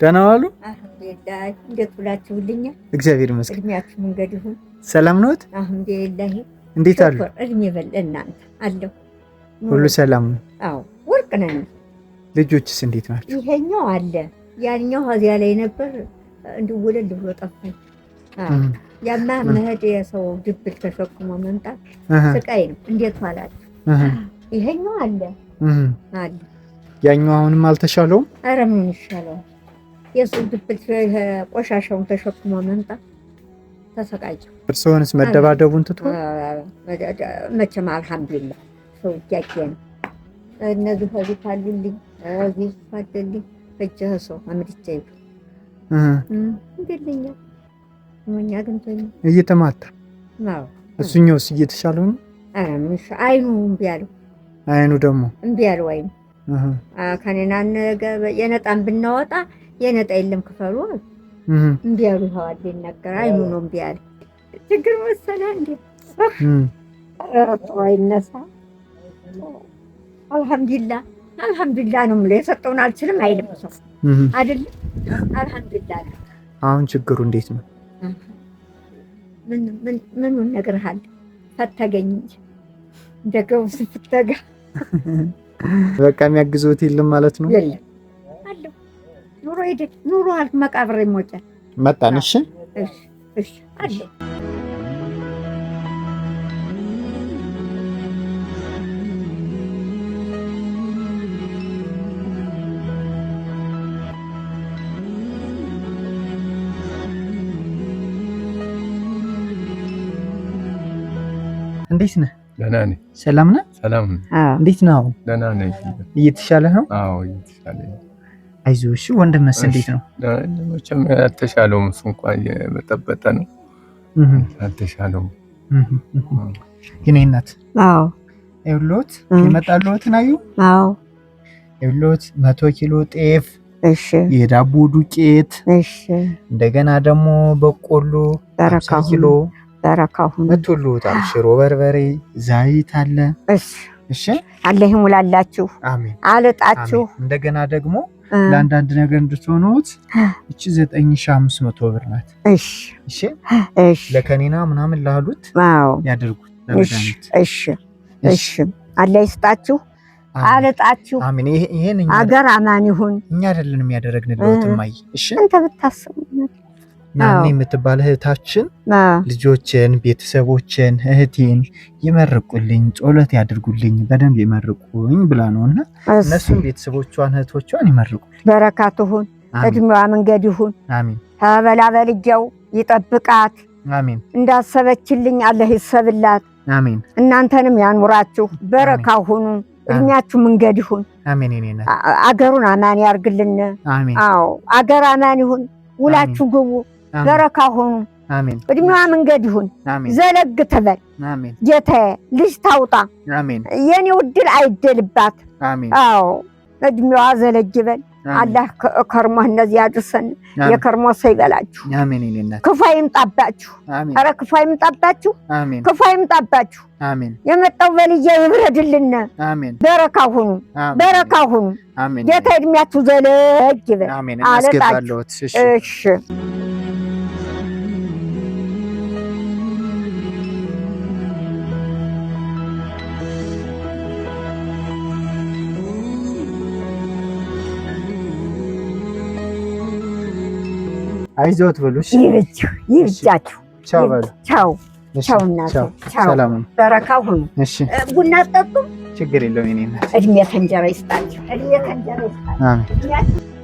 ደህና ዋሉ? አልሐምዱሊላህ። እንዴት ውላችሁልኛል? እግዚአብሔር ይመስገን። እድሜያችሁ መንገድ ይሁን። ሰላም ነዎት? አልሐምዱሊላህ። እንዴት አሉ? እድሜ በል እናንተ አለሁ። ሁሉ ሰላም ነው? አዎ ወርቅ ነን። ልጆችስ እንዴት ናቸው? ይሄኛው አለ፣ ያኛው እዚያ ላይ ነበር እንድወለድ ብሎ ጠፋኝ። ያማ መሄድ የሰው ድብል ተሸክሞ መምጣት ስቃይ ነው። እንዴት ዋላችሁ? ይሄኛው አለ አለ። ያኛው አሁንም አልተሻለውም? ኧረ ምን ይሻለው? የሰው ድብል ቆሻሻውን ተሸክሞ መምጣት ተሰቃየሁ። እርስዎንስ መደባደቡን ትቶ? መቼም አልሐምዱሊላህ ሰው እያየ ነው። እነዚህ ከዚህ ካሉልኝ እዚህ ካለልኝ እጅህ ሰው አምድቻ ይሉ እንደለኛ ሞኛ ግንቶኝ እየተማታ ነው። እሱኛውስ እየተሻለው ነው? ኧረ ምን አይኑ እምቢ አለው። አይኑ ደግሞ እምቢ አለው። አይኑ ከኔና ነገ የነጣን ብናወጣ የነጣ የለም ክፈሉ እምቢ አሉ። ይኸዋል ይነገር አይኑ ነው እምቢ አለ። ችግር መሰለህ እንዴ? ኧረ ይነሳ። አልሐምዱሊላህ አልሐምዱሊላህ ነው የምለው። የሰጠውን አልችልም አይልም ሰው አይደለም። አልሐምዱሊላህ። አሁን ችግሩ እንዴት ነው? ምኑን እነግርሃለሁ? ፈተገኝ እንጂ እንደገው ስትተጋ በቃ የሚያግዘውት የለም ማለት ነው? የለም አለው። ኑሮ ሄደ ኑሮ አልክ መቃብር ይሞጫል። መጣን። እሺ እሺ አለ። እንዴት ነህ? ደህና ነኝ። ሰላም ነህ? ሰላም ነኝ። እንዴት ነህ አሁን? ደህና ነኝ። እየተሻለህ ነው? አዎ እየተሻለኝ። አይዞህ። እሺ ወንድምስ እንዴት ነው? መቼም አልተሻለውም። እሱ እንኳን እየበጠበጠ ነው። አልተሻለውም። የእኔ እናት አዎ ይኸውልዎት ይመጣልዎትን አዩ? አዎ ይኸውልዎት 100 ኪሎ ጤፍ፣ እሺ የዳቦ ዱቄት፣ እሺ እንደገና ደግሞ በቆሎ 50 ኪሎ በረካሁን መጥቶልዎታል። ሽሮ በርበሬ፣ ዘይት አለ። እሺ አላህ ይሙላላችሁ። አሜን። አልጣችሁ። እንደገና ደግሞ ለአንዳንድ ነገር እንድትሆኑት እቺ 9500 ብር ናት። እሺ ለከኒና ምናምን ላሉት ያደርጉት ለመድኃኒት። እሺ አላህ ይስጣችሁ። አልጣችሁ። አሜን። ይሄን አገር አማን ይሁን። እኛ አይደለንም ያደረግንልዎት ማይ። እሺ አንተ ብታስቡ ናኒ የምትባል እህታችን ልጆችን፣ ቤተሰቦችን፣ እህቴን ይመርቁልኝ፣ ጸሎት ያድርጉልኝ፣ በደንብ ይመርቁኝ ብላ ነውና እነሱም ቤተሰቦቿን እህቶቿን ይመርቁልኝ። በረካቱሁን እድሜዋ መንገድ ይሁን። አሜን። ተበላ በልጃው ይጠብቃት። አሜን። እንዳሰበችልኝ አላህ ይሰብላት። አሜን። እናንተንም ያኑራችሁ። በረካ ሁኑ። እድሜያችሁ መንገድ ይሁን። አሜን። እኔና አገሩን አማን ያርግልን። አሜን። አዎ አገር አማን ይሁን። ውላችሁ ግቡ። በረካ ሁኑ። አሜን። እድሜዋ መንገድ ይሁን። ዘለግ ትበል። አሜን። ጌታዬ ልጅ ታውጣ። አሜን። የኔው ድል አይደልባት። አሜን። አዎ እድሜዋ ዘለግ ይበል። አላህ ከርሞ እነዚህ ያድርሰን። የከርሞ ሰው ይበላችሁ። አሜን። እኔና ክፉ ይምጣባችሁ። ኧረ ክፉ ይምጣባችሁ። አሜን። ክፉ ይምጣባችሁ። አሜን። የመጣው በልያ ይብረድልን። አሜን። በረካ ሁኑ። በረካ ሁኑ። አሜን። ጌታ እድሜያችሁ ዘለግ ይበል። አሜን። እናስገባለሁት። እሺ አይዞት በሉሽ። ይብቻችሁ። ቻው በሉ። ቻው ቻው እናቴ። ቻው ሰላም። በረካ ሁኑ። እሺ ቡና ጠጡ። ችግር የለውም። እኔ እናት እድሜ ከእንጀራ ይስጣችሁ። እድሜ ከእንጀራ ይስጣችሁ። አሜን።